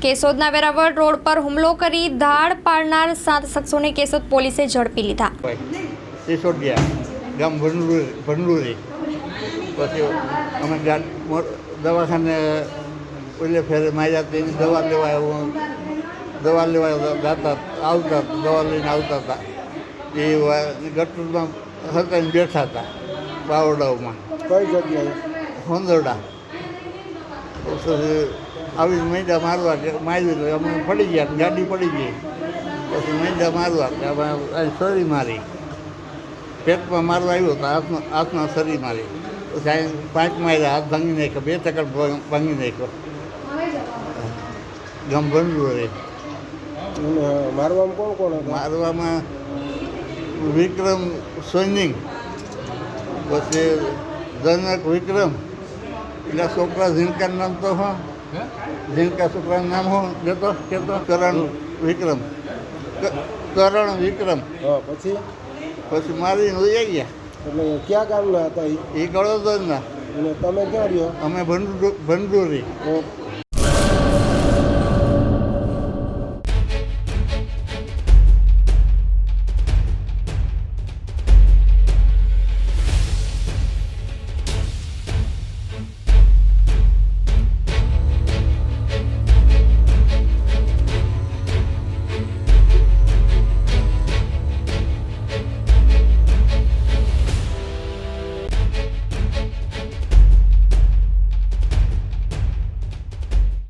કેશોદના Veraval road પર હુમલો કરી ધાડ પાડનાર 7 શખ્સોને કેશોદ પોલીસે ઝડપી લીધા. સિસોડિયા ગામ ભંડુરી. પછી અમે દવાખાને ઓલે ફેરે માર્યા તેની દવા લેવા જતા આવતા દવા લઈને આવતા હતા. એ ગટરમાં હરકાઈને બેઠા હતા બાવડાઓમાં. કઈ જગ્યાએ? હોંદરડા. પછી આવી મૈદા મારવા માર્યું તો અમે પડી ગયા, ગાડી પડી ગઈ. પછી મૈદા મારવા અમે શરી મારી, પેટમાં મારવા આવ્યો તો હાથમાં શરી મારી. પછી અહીં 5 માર્યા, હાથ ભાંગી નાખ્યો, 2 ચક્કર ભાંગી નાખ્યો. ગંભીર રહે. મારવામાં કોણ કોણ હતા? મારવામાં વિક્રમ સોનિંગ, પછી જનક વિક્રમ, પેલા છોકરા ઝીણકાનું નામ તો હા, ઝીણકા છોકરાનું નામ હું લેતો કહેતો કરણ વિક્રમ. પછી મારીને ઉઈ ગયા. એટલે ક્યાં ગામના હતા? એ ગળોદરના. અને તમે ક્યાં રહ્યો? અમે ભંડુરી.